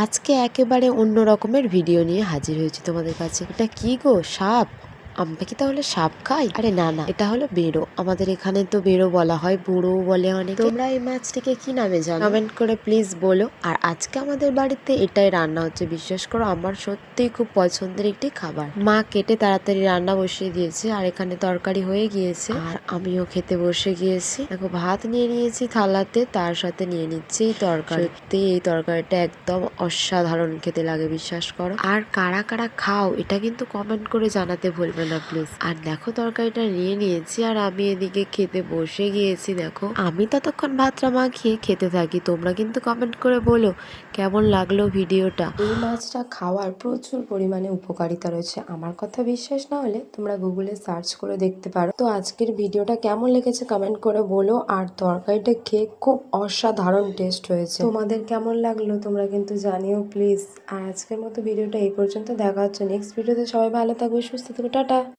আজকে একেবারে অন্য রকমের ভিডিও নিয়ে হাজির হয়েছি তোমাদের কাছে। এটা কি গো, সাপ? আমরা কি তাহলে সাপ খাই? আরে না না, এটা হলো বেড়ো। আমাদের এখানে তো বেড়ো বলা হয়, বুড়ো বলে অনেকে। তোমরা এই মাছটিকে কি নামে জানো? কমেন্ট করে প্লিজ বলো। আর আজকে আমাদের বাড়িতে এটাই রান্না হচ্ছে। বিশ্বাস করো, আমার সত্যিই খুব পছন্দের একটি খাবার। মা কেটে তাড়াতাড়ি রান্না বসিয়ে দিয়েছে, আর এখানে তরকারি হয়ে গিয়েছে, আর আমিও খেতে বসে গিয়েছি। দেখো, ভাত নিয়ে নিয়েছি থালাতে, তার সাথে নিয়ে নিচ্ছি এই তরকারি। সত্যি এই তরকারিটা একদম অসাধারণ খেতে লাগে, বিশ্বাস করো। আর কারা কারা খাও এটা কিন্তু কমেন্ট করে জানাতে ভুলবে না প্লিজ। আর দেখো, তরকারিটা নিয়ে নিয়েছি আর আমি এদিকে খেতে বসে গিয়েছি। দেখো, আমি ততক্ষণ ভাতটা মাখিয়ে খেতে থাকি। তোমরা কিন্তু কমেন্ট করে বলো কেমন লাগলো ভিডিওটা। এই মাছটা খাওয়ার প্রচুর পরিমাণে উপকারিতা রয়েছে। আমার কথা বিশ্বাস না হলে তোমরা গুগলে সার্চ করে দেখতে পারো। তো আজকের ভিডিওটা কেমন লেগেছে কমেন্ট করে বলো। আর তরকারিটা খেয়ে খুব অসাধারণ টেস্ট হয়েছে। তোমাদের কেমন লাগলো তোমরা কিন্তু জানিও প্লিজ। আর আজকের মতো ভিডিওটা এই পর্যন্ত। দেখা হচ্ছে নেক্সট ভিডিওতে। সবাই ভালো থাকবে, সুস্থ থাকবে, টাটা।